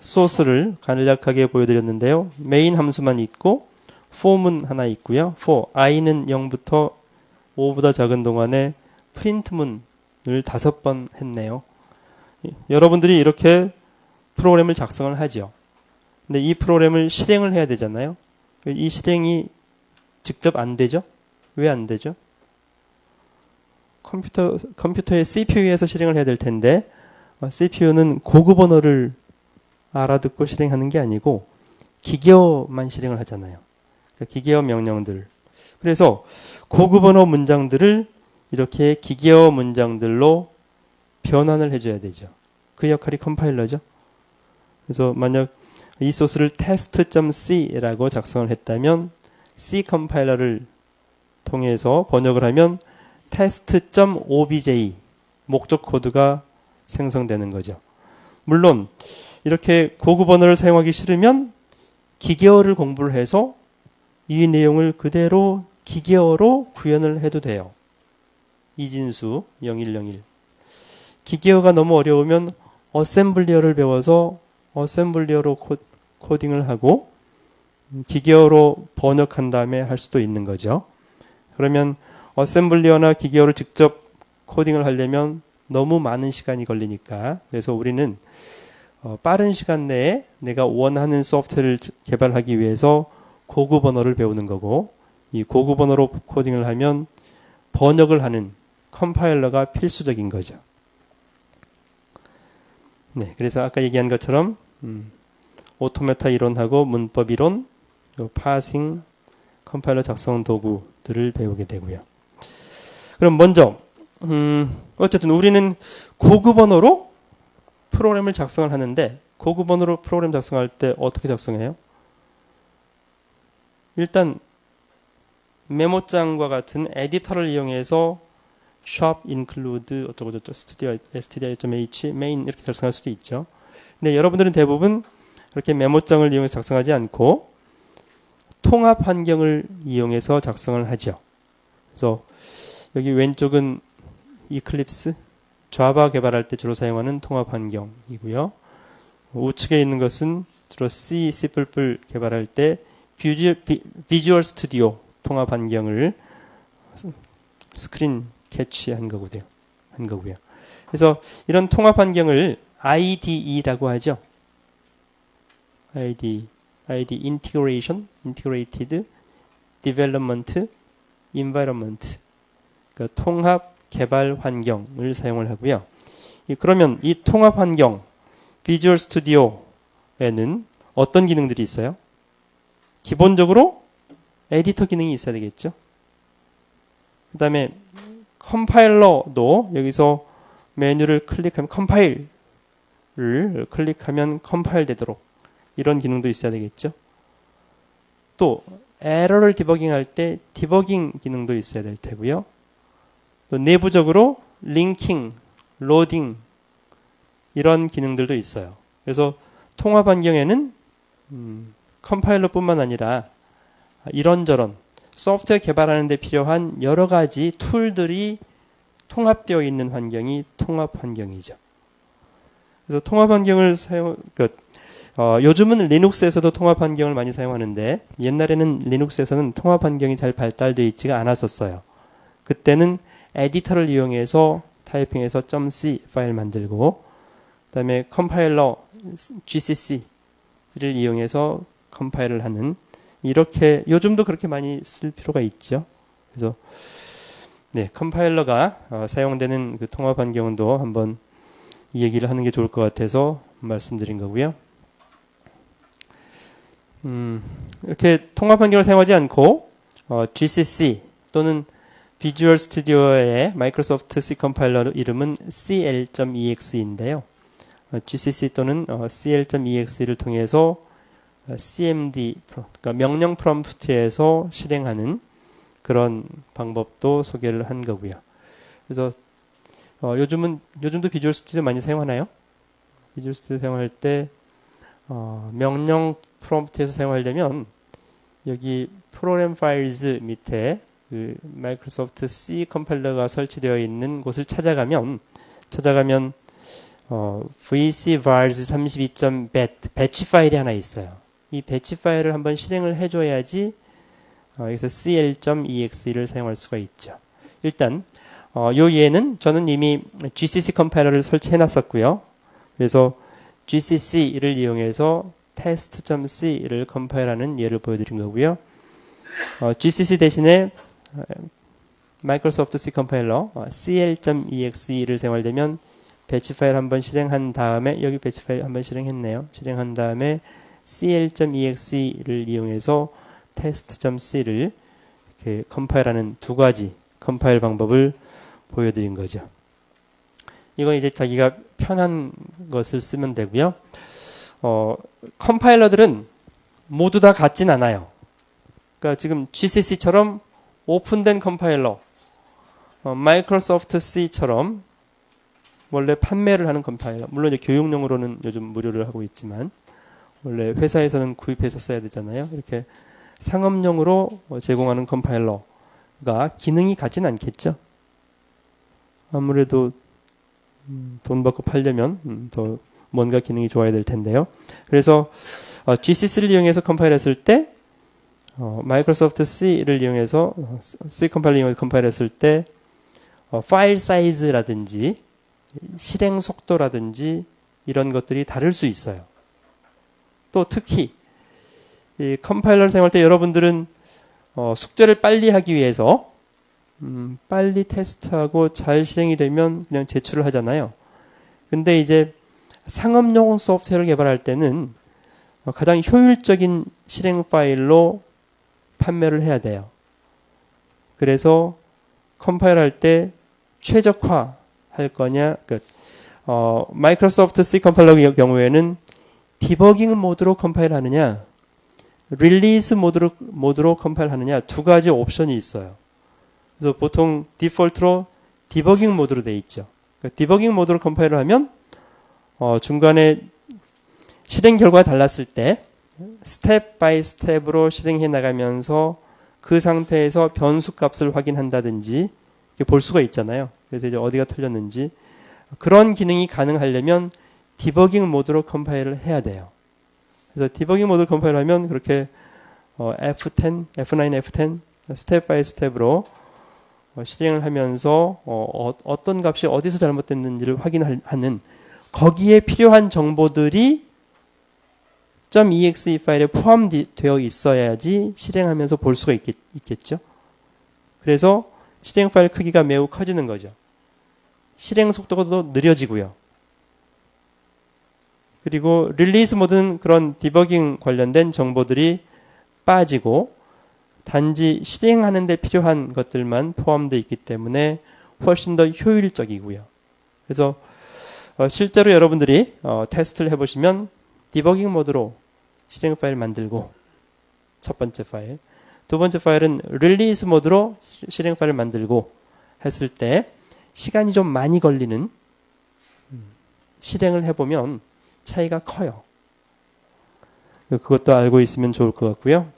소스를 간략하게 보여드렸는데요. 메인 함수만 있고 form은 하나 있고요. for i는 0부터 5보다 작은 동안에 프린트문을 5번 했네요. 여러분들이 이렇게 프로그램을 작성을 하죠. 근데 이 프로그램을 실행을 해야 되잖아요. 이 실행이 직접 안 되죠? 왜 안 되죠? 컴퓨터의 CPU에서 실행을 해야 될 텐데 CPU는 고급 언어를 알아듣고 실행하는 게 아니고 기계어만 실행을 하잖아요. 그러니까 기계어 명령들. 그래서 고급 언어 문장들을 이렇게 기계어 문장들로 변환을 해줘야 되죠. 그 역할이 컴파일러죠. 그래서 만약 이 소스를 test.c라고 작성을 했다면 C 컴파일러를 통해서 번역을 하면 test.obj 목적 코드가 생성되는 거죠. 물론 이렇게 고급 언어를 사용하기 싫으면 기계어를 공부를 해서 이 내용을 그대로 기계어로 구현을 해도 돼요. 이진수 0101. 기계어가 너무 어려우면 어셈블리어를 배워서 어셈블리어로 코딩을 하고 기계어로 번역한 다음에 할 수도 있는 거죠. 그러면 어셈블리어나 기계어를 직접 코딩을 하려면 너무 많은 시간이 걸리니까 그래서 우리는 빠른 시간 내에 내가 원하는 소프트웨어를 개발하기 위해서 고급 언어를 배우는 거고 이 고급 언어로 코딩을 하면 번역을 하는 컴파일러가 필수적인 거죠. 네, 그래서 아까 얘기한 것처럼 오토메타 이론하고 문법 이론, 파싱, 컴파일러 작성 도구들을 배우게 되고요. 그럼 먼저 어쨌든 우리는 고급 언어로 프로그램을 작성을 하는데 고급 언어로 프로그램 작성할 때 어떻게 작성해요? 일단 메모장과 같은 에디터를 이용해서 shop include 어쩌고저쩌고 studio stdio.h main 이렇게 작성할 수도 있죠. 근데 여러분들은 대부분 그렇게 메모장을 이용해서 작성하지 않고 통합 환경을 이용해서 작성을 하죠. 그래서 여기 왼쪽은 이클립스, 자바 개발할 때 주로 사용하는 통합 환경이고요. 우측에 있는 것은 주로 C, C++ 개발할 때 비주얼 스튜디오 통합 환경을 스크린 캐치한 거고요. 그래서 이런 통합 환경을 IDE라고 하죠. IDE Integration, Integrated Development Environment. 그러니까 통합 개발 환경을 사용을 하고요. 그러면 이 통합 환경 비주얼 스튜디오에는 어떤 기능들이 있어요? 기본적으로 에디터 기능이 있어야 되겠죠. 그 다음에 컴파일러도 여기서 메뉴를 클릭하면 컴파일을 클릭하면 컴파일 되도록 이런 기능도 있어야 되겠죠. 또 에러를 디버깅할 때 디버깅 기능도 있어야 될 테고요. 또 내부적으로 링킹, 로딩 이런 기능들도 있어요. 그래서 통합 환경에는 컴파일러뿐만 아니라 이런저런 소프트웨어 개발하는 데 필요한 여러 가지 툴들이 통합되어 있는 환경이 통합 환경이죠. 그래서 통합 환경을 요즘은 리눅스에서도 통합 환경을 많이 사용하는데 옛날에는 리눅스에서는 통합 환경이 잘 발달되어 있지가 않았었어요. 그때는 에디터를 이용해서 타이핑해서 .c 파일 만들고 그다음에 컴파일러 GCC를 이용해서 컴파일을 하는 이렇게 요즘도 그렇게 많이 쓸 필요가 있죠. 그래서 네, 컴파일러가 사용되는 그 통합 환경도 한번 이 얘기를 하는 게 좋을 것 같아서 말씀드린 거고요. 이렇게 통합 환경을 사용하지 않고 GCC 또는 비주얼 스튜디오의 마이크로소프트 C 컴파일러 이름은 CL.ex인데요. GCC 또는 CL.ex를 통해서 CMD, 그러니까 명령 프롬프트에서 실행하는 그런 방법도 소개를 한 거고요. 그래서 요즘도 비주얼 스튜디오 많이 사용하나요? 비주얼 스튜디오 사용할 때 명령 프롬프트에서 사용하려면 여기 프로그램 파일즈 밑에 그 마이크로소프트 C 컴파일러가 설치되어 있는 곳을 찾아가면 vc-vars32.bat 배치 파일이 하나 있어요. 이 배치 파일을 한번 실행을 해줘야지 여기서 cl.exe를 사용할 수가 있죠. 일단 요 예는 저는 이미 GCC 컴파일러를 설치해 놨었고요. 그래서 GCC를 이용해서 test.c를 컴파일하는 예를 보여드린 거고요. GCC 대신에 마이크로소프트 C 컴파일러 cl.exe를 사용하려면 배치 파일 한번 실행한 다음에 여기 배치 파일 한번 실행했네요. 실행한 다음에 cl.exe를 이용해서 test.c를 이렇게 컴파일하는 두 가지 컴파일 방법을 보여드린 거죠. 이건 이제 자기가 편한 것을 쓰면 되고요. 컴파일러들은 모두 다 같진 않아요. 그러니까 지금 GCC처럼 오픈된 컴파일러, 마이크로소프트 C처럼 원래 판매를 하는 컴파일러, 물론 이제 교육용으로는 요즘 무료를 하고 있지만 원래 회사에서는 구입해서 써야 되잖아요. 이렇게 상업용으로 제공하는 컴파일러가 기능이 같진 않겠죠. 아무래도 돈 받고 팔려면 더 뭔가 기능이 좋아야 될 텐데요. 그래서 GCC를 이용해서 컴파일했을 때 마이크로소프트 C를 이용해서 C 컴파일러 이용해서 컴파일했을 때 파일 사이즈라든지 실행 속도라든지 이런 것들이 다를 수 있어요. 또 특히 이 컴파일러를 사용할 때 여러분들은 숙제를 빨리 하기 위해서 빨리 테스트하고 잘 실행이 되면 그냥 제출을 하잖아요. 근데 이제 상업용 소프트웨어를 개발할 때는 가장 효율적인 실행 파일로 판매를 해야 돼요. 그래서 컴파일할 때 최적화 할 거냐, 마이크로소프트 C 컴파일러 경우에는 디버깅 모드로 컴파일 하느냐, 릴리즈 모드로 컴파일 하느냐 두 가지 옵션이 있어요. 그래서 보통 디폴트로 디버깅 모드로 돼 있죠. 그러니까 디버깅 모드로 컴파일을 하면 중간에 실행 결과가 달랐을 때 스텝 바이 스텝으로 실행해 나가면서 그 상태에서 변수 값을 확인한다든지 볼 수가 있잖아요. 그래서 이제 어디가 틀렸는지 그런 기능이 가능하려면 디버깅 모드로 컴파일을 해야 돼요. 그래서 디버깅 모드로 컴파일하면 그렇게 F10, F9, F10 스텝 바이 스텝으로 실행을 하면서 어떤 값이 어디서 잘못됐는지를 확인하는 거기에 필요한 정보들이 .exe 파일에 포함되어 있어야지 실행하면서 볼 수가 있겠죠. 그래서 실행 파일 크기가 매우 커지는 거죠. 실행 속도가 더 느려지고요. 그리고 릴리즈 모드는 그런 디버깅 관련된 정보들이 빠지고 단지 실행하는 데 필요한 것들만 포함되어 있기 때문에 훨씬 더 효율적이고요. 그래서 실제로 여러분들이 테스트를 해보시면 디버깅 모드로 실행 파일 만들고 첫 번째 파일, 두 번째 파일은 릴리즈 모드로 실행 파일을 만들고 했을 때 시간이 좀 많이 걸리는 실행을 해보면 차이가 커요. 그것도 알고 있으면 좋을 것 같고요.